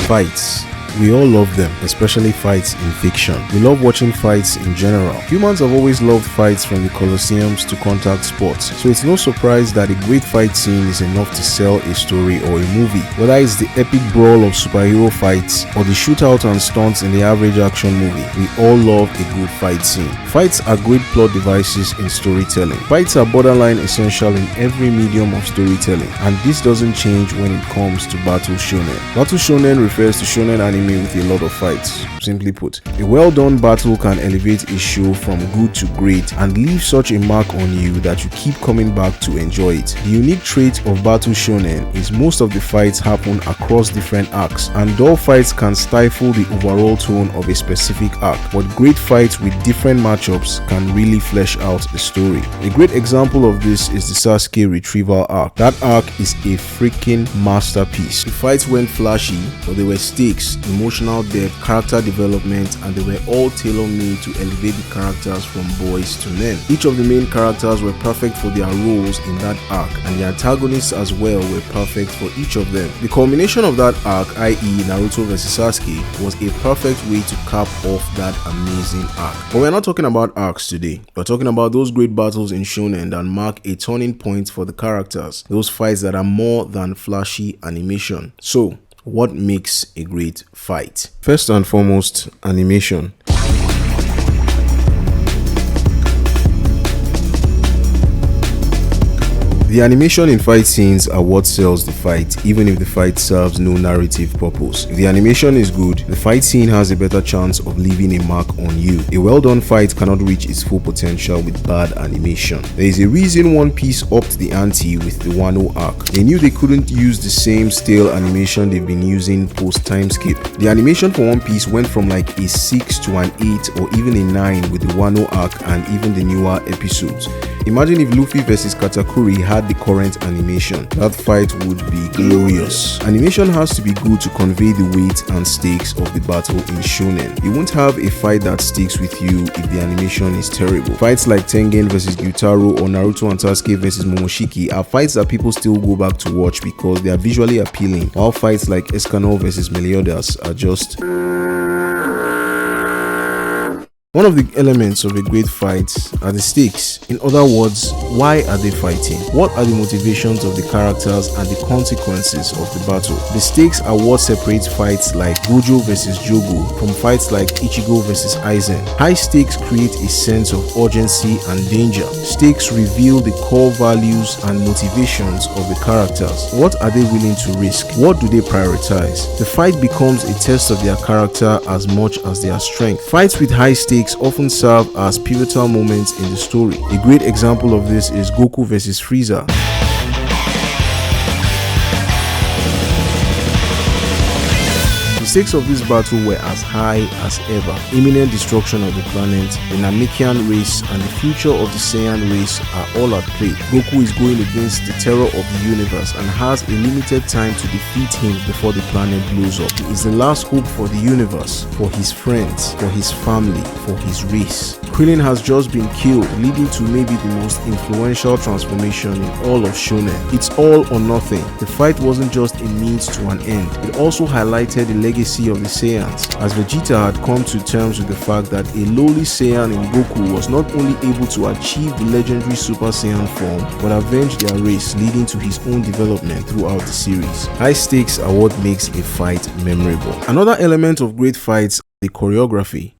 Fights. We all love them, especially fights in fiction. We love watching fights in general. Humans have always loved fights, from the Colosseums to contact sports, so it's no surprise that a great fight scene is enough to sell a story or a movie. Whether it's the epic brawl of superhero fights or the shootout and stunts in the average action movie, we all love a good fight scene. Fights are great plot devices in storytelling. Fights are borderline essential in every medium of storytelling, and this doesn't change when it comes to battle shonen. Battle shonen refers to shonen anime with a lot of fights. Simply put, a well-done battle can elevate a show from good to great and leave such a mark on you that you keep coming back to enjoy it. The unique trait of battle shonen is most of the fights happen across different arcs, and dull fights can stifle the overall tone of a specific arc, but great fights with different matchups can really flesh out the story. A great example of this is the Sasuke retrieval arc. That arc is a freaking masterpiece. The fights went flashy, but they were stakes, emotional depth, character development, and they were all tailor-made to elevate the characters from boys to men. Each of the main characters were perfect for their roles in that arc, and the antagonists as well were perfect for each of them. The culmination of that arc, i.e. Naruto vs Sasuke, was a perfect way to cap off that amazing arc. But we're not talking about arcs today. We're talking about those great battles in shonen that mark a turning point for the characters, those fights that are more than flashy animation. So, what makes a great fight? First and foremost, animation. The animation in fight scenes are what sells the fight, even if the fight serves no narrative purpose. If the animation is good, the fight scene has a better chance of leaving a mark on you. A well-done fight cannot reach its full potential with bad animation. There is a reason One Piece upped the ante with the Wano arc. They knew they couldn't use the same stale animation they've been using post-time skip. The animation for One Piece went from like a 6 to an 8 or even a 9 with the Wano arc and even the newer episodes. Imagine if Luffy vs Katakuri had the current animation. That fight would be glorious. Animation has to be good to convey the weight and stakes of the battle in shonen. You won't have a fight that sticks with you if the animation is terrible. Fights like Tengen vs Gyutaro or Naruto and Sasuke vs Momoshiki are fights that people still go back to watch because they are visually appealing, while fights like Escanor vs Meliodas are just... One of the elements of a great fight are the stakes. In other words, why are they fighting? What are the motivations of the characters and the consequences of the battle? The stakes are what separates fights like Gojo vs Jogo from fights like Ichigo vs Aizen. High stakes create a sense of urgency and danger. Stakes reveal the core values and motivations of the characters. What are they willing to risk? What do they prioritize? The fight becomes a test of their character as much as their strength. Fights with high stakes often serve as pivotal moments in the story. A great example of this is Goku vs Freiza. The stakes of this battle were as high as ever. Imminent destruction of the planet, the Namekian race, and the future of the Saiyan race are all at play. Goku is going against the terror of the universe and has a limited time to defeat him before the planet blows up. He is the last hope for the universe, for his friends, for his family, for his race. Krillin has just been killed, leading to maybe the most influential transformation in all of shonen. It's all or nothing. The fight wasn't just a means to an end. It also highlighted the legacy of the Saiyans, as Vegeta had come to terms with the fact that a lowly Saiyan in Goku was not only able to achieve the legendary Super Saiyan form, but avenge their race, leading to his own development throughout the series. High stakes are what makes a fight memorable. Another element of great fights, the choreography.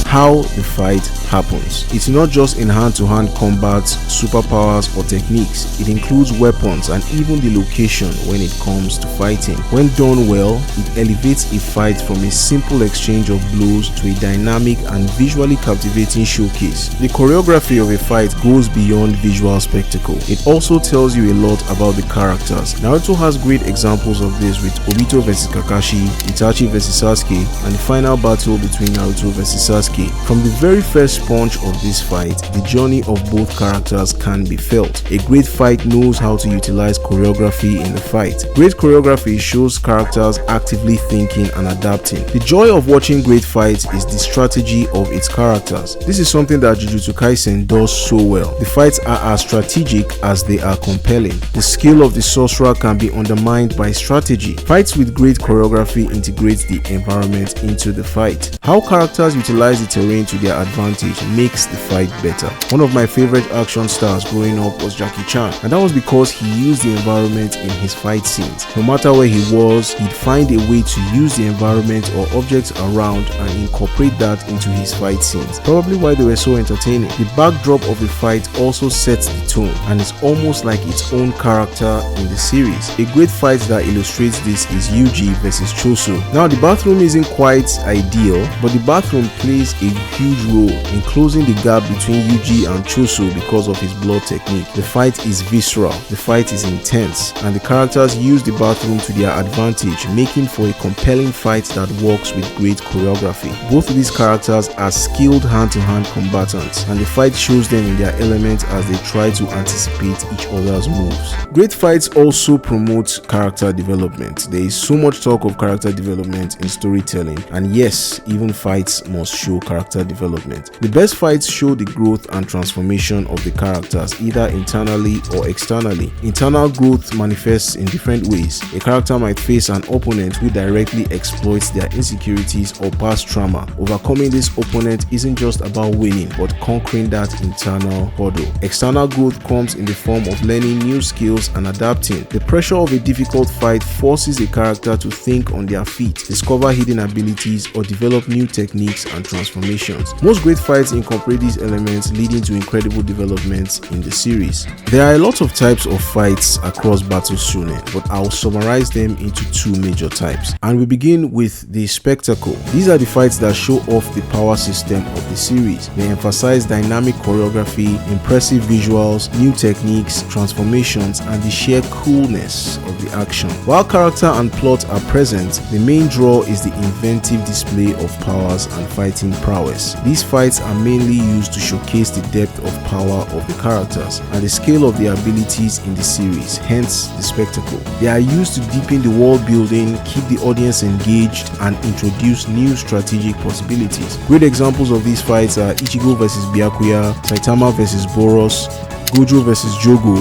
How the fight happens. It's not just in hand-to-hand combat, superpowers or techniques. It includes weapons and even the location when it comes to fighting. When done well, it elevates a fight from a simple exchange of blows to a dynamic and visually captivating showcase. The choreography of a fight goes beyond visual spectacle. It also tells you a lot about the characters. Naruto has great examples of this with Obito vs Kakashi, Itachi vs Sasuke, and the final battle between Naruto vs Sasuke Sasuke. From the very first punch of this fight, the journey of both characters can be felt. A great fight knows how to utilize choreography in the fight. Great choreography shows characters actively thinking and adapting. The joy of watching great fights is the strategy of its characters. This is something that Jujutsu Kaisen does so well. The fights are as strategic as they are compelling. The skill of the sorcerer can be undermined by strategy. Fights with great choreography integrates the environment into the fight. How characters utilize the terrain to their advantage makes the fight better. One of my favorite action stars growing up was Jackie Chan, and that was because he used the environment in his fight scenes. No matter where he was, he'd find a way to use the environment or objects around and incorporate that into his fight scenes, probably why they were so entertaining. The backdrop of the fight also sets the tone and is almost like its own character in the series. A great fight that illustrates this is Yuji vs Choso. Now, the bathroom isn't quite ideal, but the bathroom plays a huge role in closing the gap between Yuji and Choso because of his blood technique. The fight is visceral, the fight is intense, and the characters use the bathroom to their advantage, making for a compelling fight that works with great choreography. Both of these characters are skilled hand-to-hand combatants, and the fight shows them in their element as they try to anticipate each other's moves. Great fights also promote character development. There is so much talk of character development in storytelling, and yes, even fights must show character development. The best fights show the growth and transformation of the characters, either internally or externally. Internal growth manifests in different ways. A character might face an opponent who directly exploits their insecurities or past trauma. Overcoming this opponent isn't just about winning, but conquering that internal hurdle. External growth comes in the form of learning new skills and adapting. The pressure of a difficult fight forces a character to think on their feet, discover hidden abilities, or develop new techniques and transformations. Most great fights incorporate these elements, leading to incredible developments in the series. There are a lot of types of fights across Battle Shonen, but I'll summarize them into two major types. And we begin with the spectacle. These are the fights that show off the power system of the series. They emphasize dynamic choreography, impressive visuals, new techniques, transformations, and the sheer coolness of the action. While character and plot are present, the main draw is the inventive display of powers and fighting prowess. These fights are mainly used to showcase the depth of power of the characters and the scale of their abilities in the series, hence the spectacle. They are used to deepen the world building, keep the audience engaged, and introduce new strategic possibilities. Great examples of these fights are Ichigo vs Byakuya, Saitama vs Boros, Gojo vs Jogo,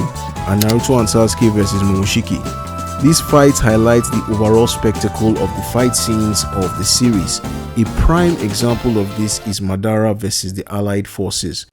and Naruto and Sasuke vs Momoshiki. These fights highlight the overall spectacle of the fight scenes of the series. A prime example of this is Madara vs the Allied forces.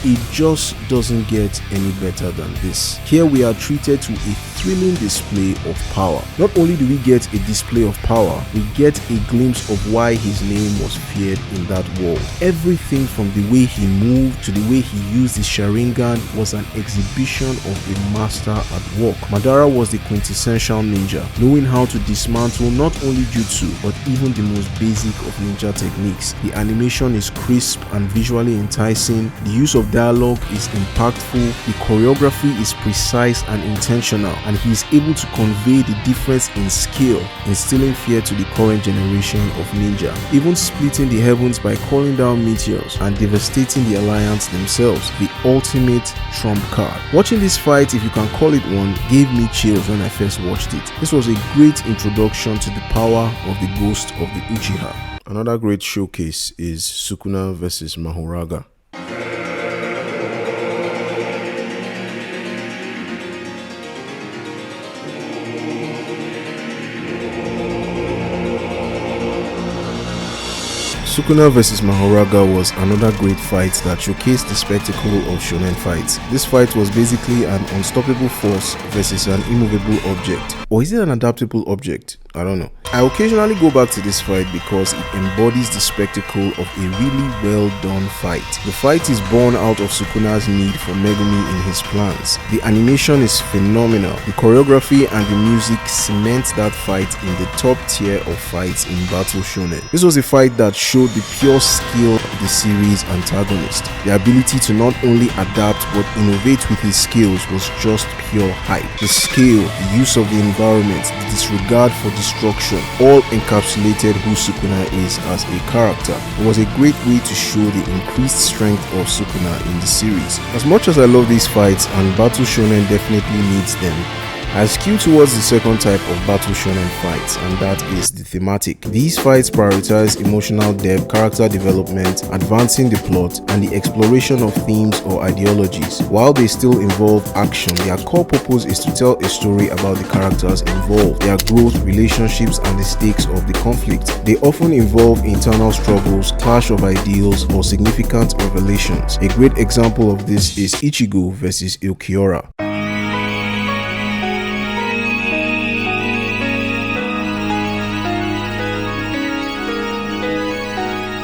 It just doesn't get any better than this. Here we are treated to a thrilling display of power. Not only do we get a display of power, we get a glimpse of why his name was feared in that world. Everything from the way he moved to the way he used his Sharingan was an exhibition of a master at work. Madara was the quintessential ninja, knowing how to dismantle not only jutsu but even the most basic of ninja techniques. The animation is crisp and visually enticing. The use of dialogue is impactful. The choreography is precise and intentional, and he is able to convey the difference in skill, instilling fear to the current generation of ninja, even splitting the heavens by calling down meteors and devastating the alliance themselves, the ultimate trump card. Watching this fight, if you can call it one, gave me chills when I first watched it. This was a great introduction to the power of the ghost of the Uchiha. Another great showcase is Sukuna vs Mahoraga. Sukuna vs Mahoraga was another great fight that showcased the spectacle of shonen fights. This fight was basically an unstoppable force versus an immovable object. Or is it an adaptable object? I don't know. I occasionally go back to this fight because it embodies the spectacle of a really well done fight. The fight is born out of Sukuna's need for Megumi in his plans. The animation is phenomenal. The choreography and the music cement that fight in the top tier of fights in Battle Shonen. This was a fight that showed the pure skill the series' antagonist. The ability to not only adapt but innovate with his skills was just pure hype. The scale, the use of the environment, the disregard for destruction, all encapsulated who Sukuna is as a character. It was a great way to show the increased strength of Sukuna in the series. As much as I love these fights, and Battle Shonen definitely needs them, I skew towards the second type of Battle Shonen fights, and that is the thematic. These fights prioritize emotional depth, character development, advancing the plot, and the exploration of themes or ideologies. While they still involve action, their core purpose is to tell a story about the characters involved, their growth, relationships, and the stakes of the conflict. They often involve internal struggles, clash of ideals, or significant revelations. A great example of this is Ichigo vs Ulquiorra.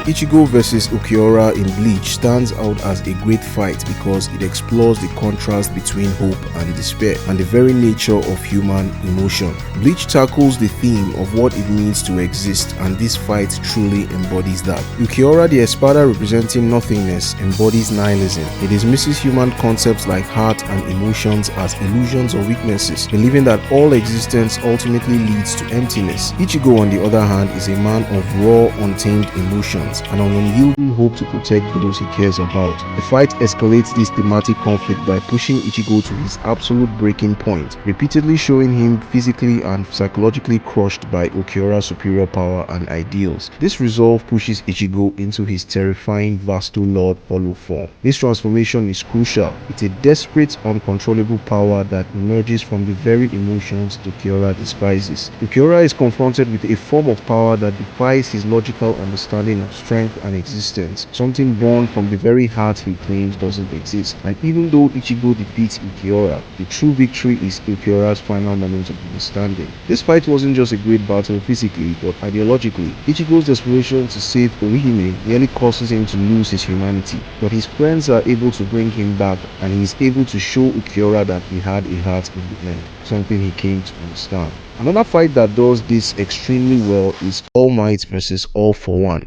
Ichigo vs Ulquiorra in Bleach stands out as a great fight because it explores the contrast between hope and despair and the very nature of human emotion. Bleach tackles the theme of what it means to exist, and this fight truly embodies that. Ulquiorra, the espada representing nothingness, embodies nihilism. It dismisses human concepts like heart and emotions as illusions or weaknesses, believing that all existence ultimately leads to emptiness. Ichigo, on the other hand, is a man of raw, untamed emotions and an unyielding hope to protect those he cares about. The fight escalates this thematic conflict by pushing Ichigo to his absolute breaking point, repeatedly showing him physically and psychologically crushed by Ulquiorra's superior power and ideals. This resolve pushes Ichigo into his terrifying Vasto Lord Hollow form. This transformation is crucial. It's a desperate, uncontrollable power that emerges from the very emotions Ulquiorra despises. Ulquiorra is confronted with a form of power that defies his logical understanding of strength and existence, something born from the very heart he claims doesn't exist. And even though Ichigo defeats Ulquiorra, the true victory is Ulquiorra's final moment of understanding. This fight wasn't just a great battle physically, but ideologically. Ichigo's desperation to save Orihime nearly causes him to lose his humanity, but his friends are able to bring him back, and he is able to show Ulquiorra that he had a heart in the end, something he came to understand. Another fight that does this extremely well is All Might vs All for One.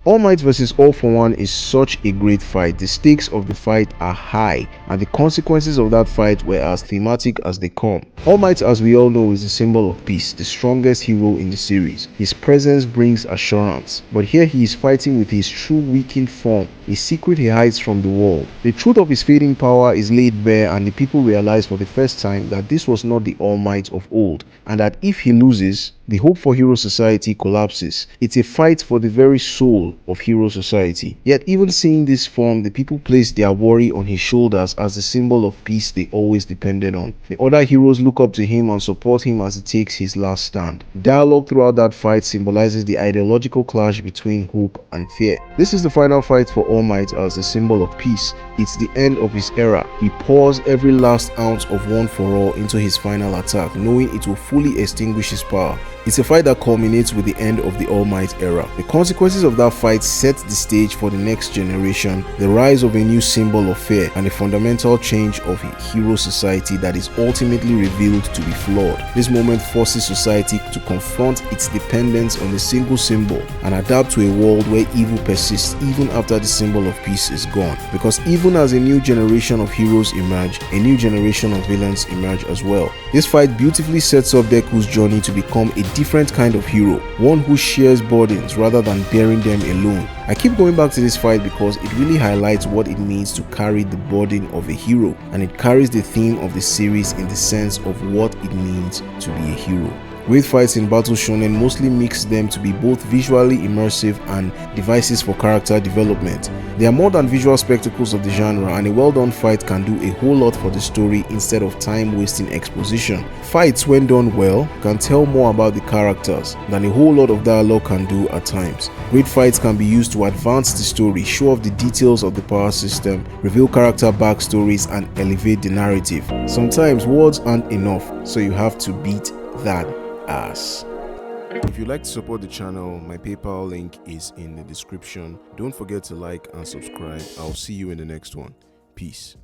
All Might vs All for One is such a great fight. The stakes of the fight are high, and the consequences of that fight were as thematic as they come. All Might, as we all know, is a symbol of peace, the strongest hero in the series. His presence brings assurance, but here he is fighting with his true weakened form, a secret he hides from the world. The truth of his fading power is laid bare, and the people realize for the first time that this was not the All Might of old, and that if he loses, the hope for Hero Society collapses. It's a fight for the very soul of Hero Society. Yet even seeing this form, the people place their worry on his shoulders as the symbol of peace they always depended on. The other heroes look up to him and support him as he takes his last stand. Dialogue throughout that fight symbolizes the ideological clash between hope and fear. This is the final fight for All Might as the symbol of peace. It's the end of his era. He pours every last ounce of One for All into his final attack, knowing it will fully extinguish his power. It's a fight that culminates with the end of the All Might era. The consequences of that fight set the stage for the next generation, the rise of a new symbol of fear, and a fundamental change of a hero society that is ultimately revealed to be flawed. This moment forces society to confront its dependence on a single symbol and adapt to a world where evil persists even after the symbol of peace is gone. Because even as a new generation of heroes emerge, a new generation of villains emerge as well. This fight beautifully sets up Deku's journey to become a different kind of hero, one who shares burdens rather than bearing them alone. I keep going back to this fight because it really highlights what it means to carry the burden of a hero, and it carries the theme of the series in the sense of what it means to be a hero. Great fights in Battle Shonen mostly mix them to be both visually immersive and devices for character development. They are more than visual spectacles of the genre, and a well-done fight can do a whole lot for the story instead of time-wasting exposition. Fights, when done well, can tell more about the characters than a whole lot of dialogue can do at times. Great fights can be used to advance the story, show off the details of the power system, reveal character backstories, and elevate the narrative. Sometimes words aren't enough, so you have to beat that ass. If you'd like to support the channel, my PayPal link is in the description. Don't forget to like and subscribe. I'll see you in the next one. Peace.